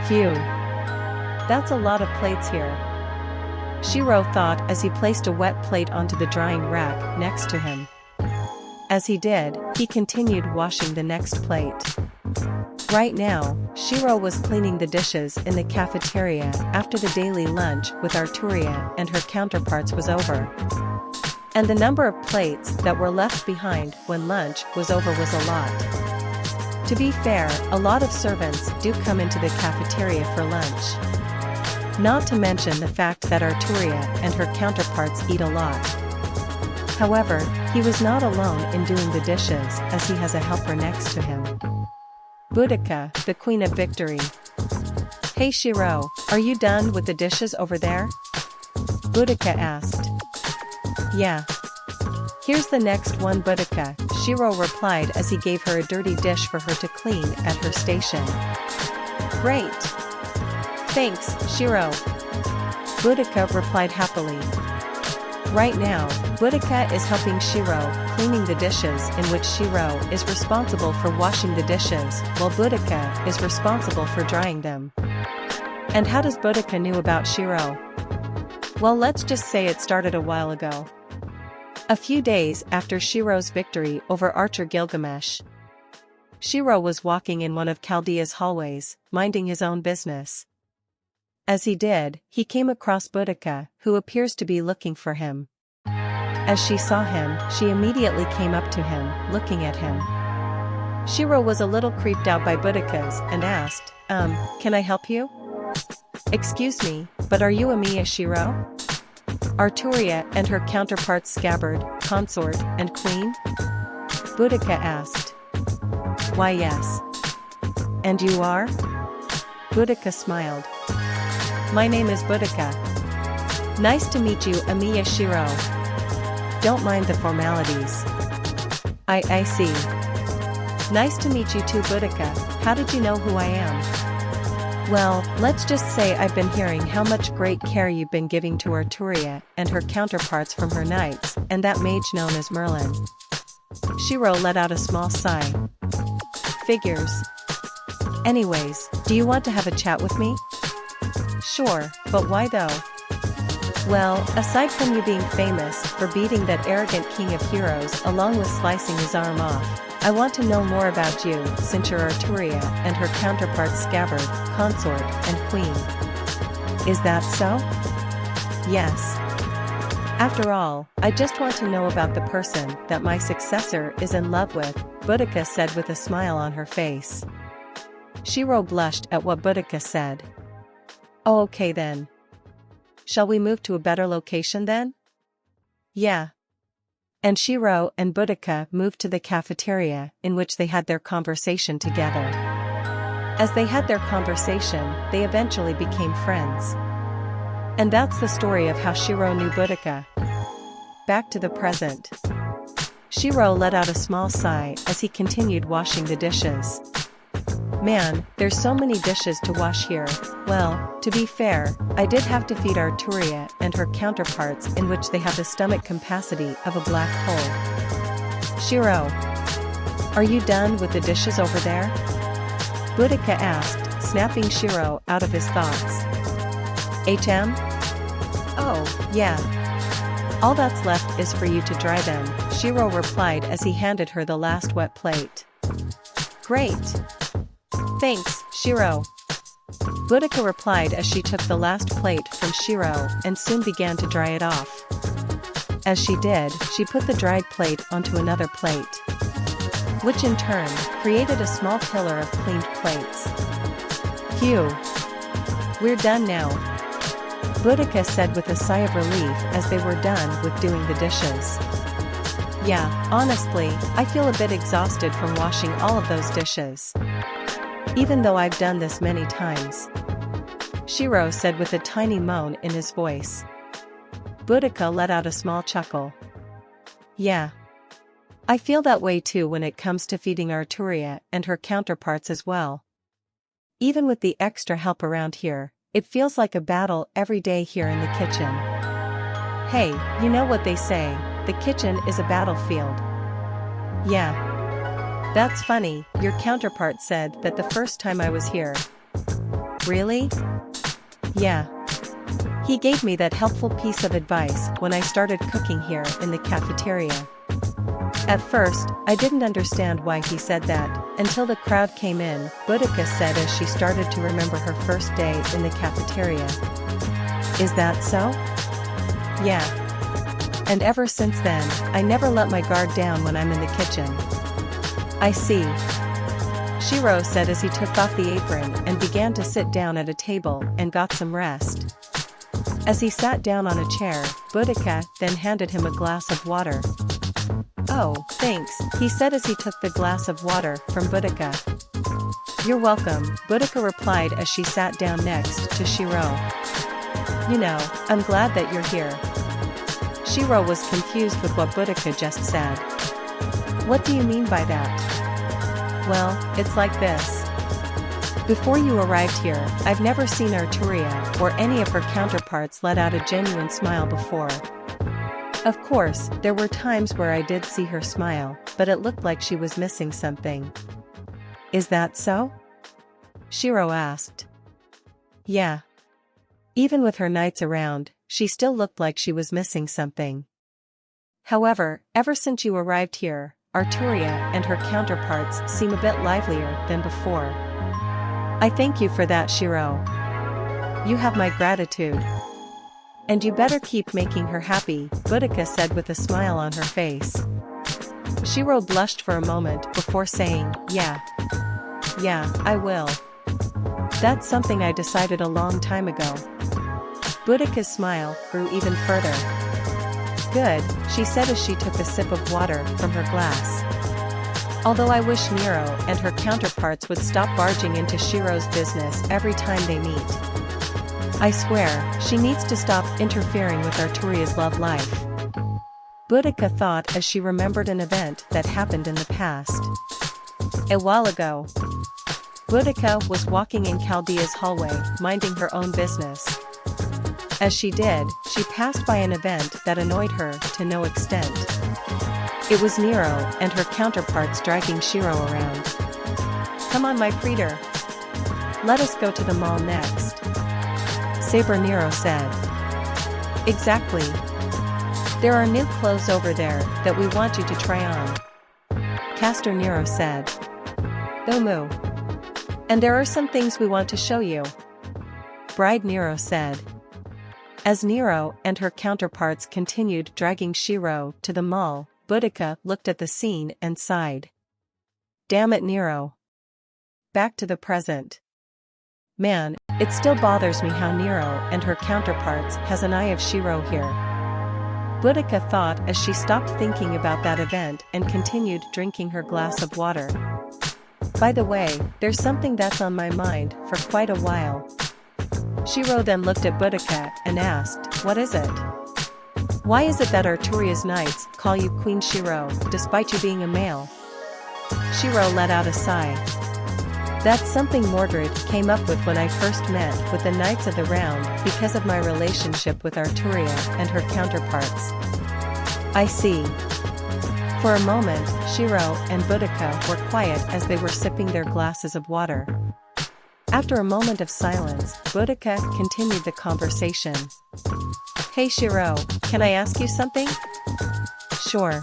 Phew. That's a lot of plates here, Shirou thought as he placed a wet plate onto the drying rack next to him. As he did, he continued washing the next plate. Right now, Shirou was cleaning the dishes in the cafeteria after the daily lunch with Arturia and her counterparts was over. And the number of plates that were left behind when lunch was over was a lot. To be fair, a lot of servants do come into the cafeteria for lunch. Not to mention the fact that Arturia and her counterparts eat a lot. However, he was not alone in doing the dishes as he has a helper next to him. Boudica, the Queen of Victory. Hey Shirou, are you done with the dishes over there? Boudica asked. Yeah. Here's the next one Boudica, Shirou replied as he gave her a dirty dish for her to clean at her station. Great. Thanks, Shirou. Boudica replied happily. Right now, Boudica is helping Shirou cleaning the dishes in which Shirou is responsible for washing the dishes while Boudica is responsible for drying them. And how does Boudica knew about Shirou? Well, let's just say it started a while ago. A few days after Shirou's victory over Archer Gilgamesh, Shirou was walking in one of Chaldea's hallways, minding his own business. As he did, he came across Boudica, who appears to be looking for him. As she saw him, she immediately came up to him, looking at him. Shirou was a little creeped out by Boudica's and asked, can I help you? Excuse me, but are you Emiya Shirou? Arturia and her counterparts Scabbard, Consort, and Queen? Boudica asked. Why yes. And you are? Boudica smiled. My name is Boudica. Nice to meet you, Emiya Shirou. Don't mind the formalities. I see. Nice to meet you too, Boudica. How did you know who I am? Well, let's just say I've been hearing how much great care you've been giving to Arturia and her counterparts from her knights, and that mage known as Merlin. Shirou let out a small sigh. Figures. Anyways, do you want to have a chat with me? Sure, but why though? Well, aside from you being famous for beating that arrogant king of heroes along with slicing his arm off, I want to know more about you since you're Arturia and her counterparts Scabbard, Consort, and Queen. Is that so? Yes. After all, I just want to know about the person that my successor is in love with, Boudica said with a smile on her face. Shirou blushed at what Boudica said. Oh, okay then. Shall we move to a better location then? Yeah. And Shirou and Boudica moved to the cafeteria in which they had their conversation together. As they had their conversation, they eventually became friends. And that's the story of how Shirou knew Boudica. Back to the present. Shirou let out a small sigh as he continued washing the dishes. Man, there's so many dishes to wash here. Well, to be fair, I did have to feed Arturia and her counterparts in which they have the stomach capacity of a black hole. Shirou, are you done with the dishes over there? Boudica asked, snapping Shirou out of his thoughts. HM? Oh, yeah. All that's left is for you to dry them, Shirou replied as he handed her the last wet plate. Great. Thanks, Shirou. Boudica replied as she took the last plate from Shirou and soon began to dry it off. As she did, she put the dried plate onto another plate, which in turn created a small pillar of cleaned plates. Phew. We're done now, Boudica said with a sigh of relief as they were done with doing the dishes. Yeah, honestly, I feel a bit exhausted from washing all of those dishes. Even though I've done this many times. Shirou said with a tiny moan in his voice. Boudica let out a small chuckle. Yeah. I feel that way too when it comes to feeding Arturia and her counterparts as well. Even with the extra help around here, it feels like a battle every day here in the kitchen. Hey, you know what they say, the kitchen is a battlefield. Yeah. That's funny, your counterpart said that the first time I was here. Really? Yeah. He gave me that helpful piece of advice when I started cooking here in the cafeteria. At first, I didn't understand why he said that, until the crowd came in, Boudica said as she started to remember her first day in the cafeteria. Is that so? Yeah. And ever since then, I never let my guard down when I'm in the kitchen. I see. Shirou said as he took off the apron and began to sit down at a table and got some rest. As he sat down on a chair, Boudica then handed him a glass of water. Oh, thanks, he said as he took the glass of water from Boudica. You're welcome, Boudica replied as she sat down next to Shirou. You know, I'm glad that you're here. Shirou was confused with what Boudica just said. What do you mean by that? Well, it's like this. Before you arrived here, I've never seen Arturia or any of her counterparts let out a genuine smile before. Of course, there were times where I did see her smile, but it looked like she was missing something. Is that so? Shirou asked. Yeah. Even with her knights around, she still looked like she was missing something. However, ever since you arrived here, Arturia and her counterparts seem a bit livelier than before. I thank you for that, Shirou. You have my gratitude. And you better keep making her happy, Boudica said with a smile on her face. Shirou blushed for a moment before saying, Yeah, I will. That's something I decided a long time ago. Boudica's smile grew even further. Good, she said as she took a sip of water from her glass. Although I wish Nero and her counterparts would stop barging into Shirou's business every time they meet. I swear, she needs to stop interfering with Arturia's love life. Boudica thought as she remembered an event that happened in the past. A while ago, Boudica was walking in Chaldea's hallway, minding her own business. As she did, she passed by an event that annoyed her to no extent. It was Nero and her counterparts dragging Shirou around. Come on, my Praetor. Let us go to the mall next. Saber Nero said. Exactly. There are new clothes over there that we want you to try on. Castor Nero said. Moo. And there are some things we want to show you. Bride Nero said. As Nero and her counterparts continued dragging Shirou to the mall, Boudica looked at the scene and sighed. Damn it, Nero. Back to the present. Man, it still bothers me how Nero and her counterparts has an eye of Shirou here. Boudica thought as she stopped thinking about that event and continued drinking her glass of water. By the way, there's something that's on my mind for quite a while. Shirou then looked at Boudica and asked, What is it? Why is it that Arturia's knights call you Queen Shirou, despite you being a male? Shirou let out a sigh. That's something Mordred came up with when I first met with the Knights of the Round because of my relationship with Arturia and her counterparts. I see. For a moment, Shirou and Boudica were quiet as they were sipping their glasses of water. After a moment of silence, Boudica continued the conversation. Hey Shirou, can I ask you something? Sure.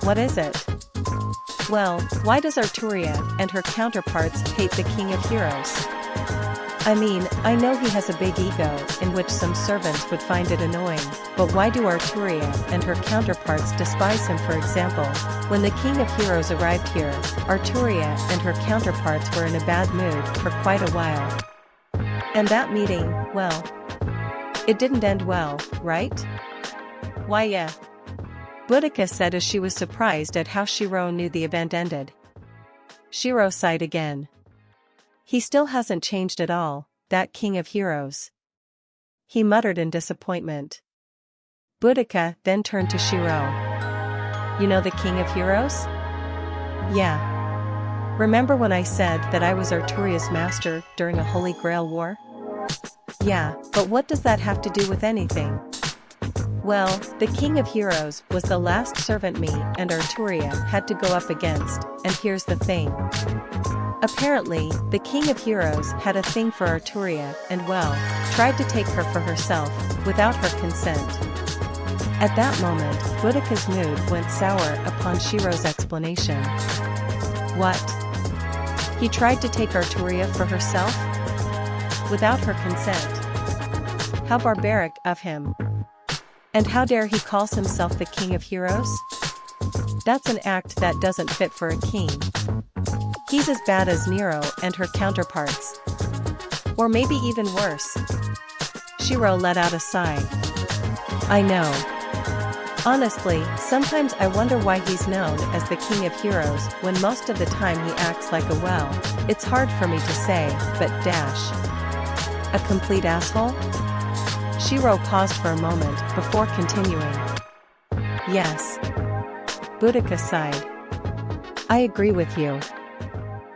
What is it? Well, why does Arturia and her counterparts hate the King of Heroes? I mean, I know he has a big ego, in which some servants would find it annoying, but why do Arturia and her counterparts despise him? For example, when the King of Heroes arrived here, Arturia and her counterparts were in a bad mood for quite a while. And that meeting, well, it didn't end well, right? Why yeah. Boudica said as she was surprised at how Shirou knew the event ended. Shirou sighed again. He still hasn't changed at all, that King of Heroes. He muttered in disappointment. Boudica then turned to Shirou. You know the King of Heroes? Yeah. Remember when I said that I was Arturia's master during a Holy Grail war? Yeah, but what does that have to do with anything? Well, the King of Heroes was the last servant me and Arturia had to go up against, and here's the thing. Apparently, the King of Heroes had a thing for Arturia and well, tried to take her for herself, without her consent. At that moment, Boudica's mood went sour upon Shirou's explanation. What? He tried to take Arturia for herself? Without her consent? How barbaric of him. And how dare he calls himself the King of Heroes? That's an act that doesn't fit for a king. He's as bad as Nero and her counterparts. Or maybe even worse. Shirou let out a sigh. I know. Honestly, sometimes I wonder why he's known as the King of Heroes when most of the time he acts like a well, it's hard for me to say, but dash. A complete asshole? Shirou paused for a moment before continuing. Yes. Boudica sighed. I agree with you.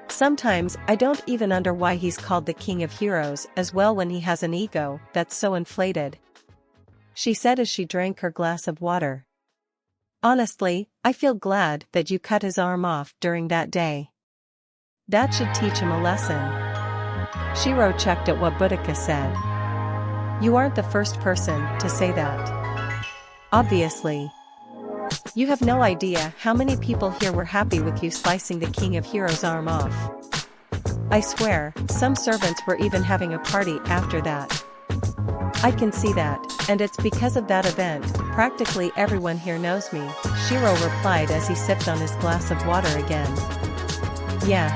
Sometimes I don't even wonder why he's called the King of Heroes as well when he has an ego that's so inflated. She said as she drank her glass of water. Honestly, I feel glad that you cut his arm off during that day. That should teach him a lesson. Shirou checked at what Boudica said. You aren't the first person to say that. Obviously. You have no idea how many people here were happy with you slicing the King of Heroes' arm off. I swear, some servants were even having a party after that. I can see that, and it's because of that event, practically everyone here knows me, Shirou replied as he sipped on his glass of water again. Yeah.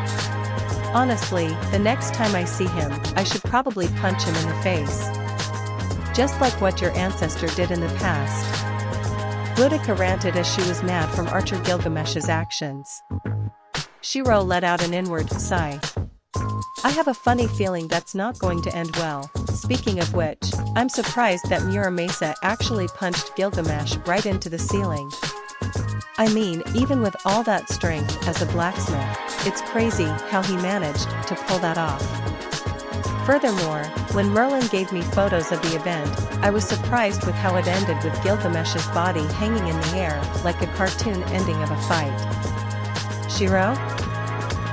Honestly, the next time I see him, I should probably punch him in the face. Just like what your ancestor did in the past. Boudica ranted as she was mad from Archer Gilgamesh's actions. Shirou let out an inward sigh. I have a funny feeling that's not going to end well. Speaking of which, I'm surprised that Muramasa actually punched Gilgamesh right into the ceiling. I mean, even with all that strength as a blacksmith, it's crazy how he managed to pull that off. Furthermore, when Merlin gave me photos of the event, I was surprised with how it ended with Gilgamesh's body hanging in the air like a cartoon ending of a fight. Shirou?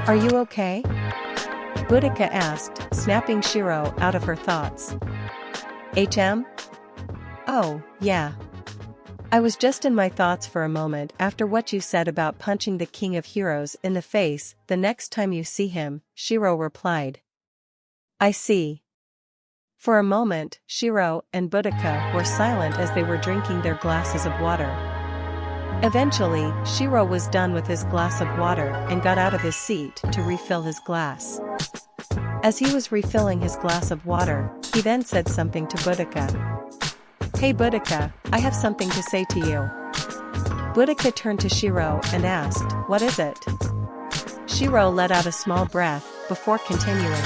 Are you okay? Boudica asked, snapping Shirou out of her thoughts. HM? Oh, yeah. I was just in my thoughts for a moment after what you said about punching the King of Heroes in the face the next time you see him, Shirou replied. I see. For a moment, Shirou and Boudica were silent as they were drinking their glasses of water. Eventually, Shirou was done with his glass of water and got out of his seat to refill his glass. As he was refilling his glass of water, he then said something to Boudica. Hey Boudica, I have something to say to you. Boudica turned to Shirou and asked, what is it? Shirou let out a small breath before continuing.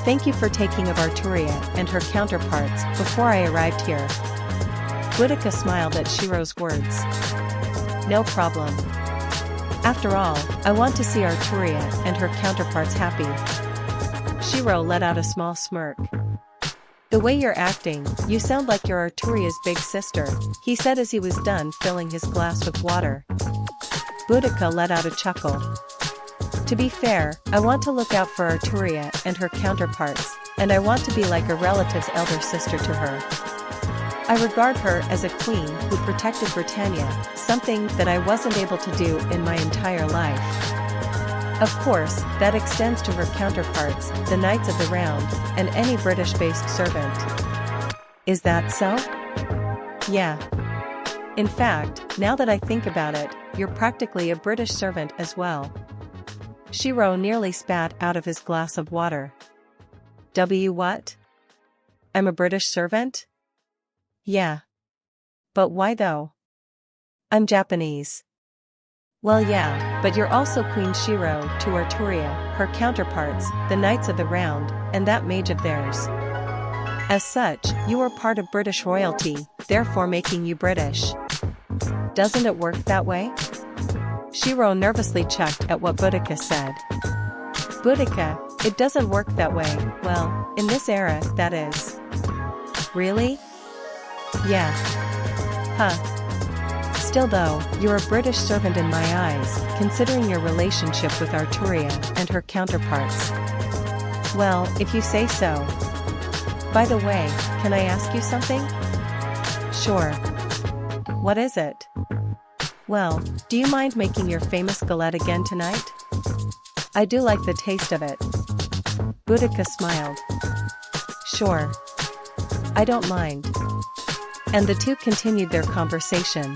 Thank you for taking of Arturia and her counterparts before I arrived here. Boudica smiled at Shirou's words. No problem. After all, I want to see Arturia and her counterparts happy. Shirou let out a small smirk. The way you're acting, you sound like you're Arturia's big sister, he said as he was done filling his glass with water. Boudica let out a chuckle. To be fair, I want to look out for Arturia and her counterparts, and I want to be like a relative's elder sister to her. I regard her as a queen who protected Britannia, something that I wasn't able to do in my entire life. Of course, that extends to her counterparts, the Knights of the Round, and any British-based servant. Is that so? Yeah. In fact, now that I think about it, you're practically a British servant as well. Shirou nearly spat out of his glass of water. What? I'm a British servant? Yeah. But why though? I'm Japanese. Well yeah, but you're also Queen Shirou to Arturia, her counterparts, the Knights of the Round, and that mage of theirs. As such, you are part of British royalty, therefore making you British. Doesn't it work that way? Shirou nervously checked at what Boudica said. Boudica, it doesn't work that way, well, in this era, that is. Really? Yeah. Huh. Still though, you're a British servant in my eyes, considering your relationship with Arturia and her counterparts. Well, if you say so. By the way, can I ask you something? Sure. What is it? Well, do you mind making your famous galette again tonight? I do like the taste of it. Boudica smiled. Sure. I don't mind. And the two continued their conversation.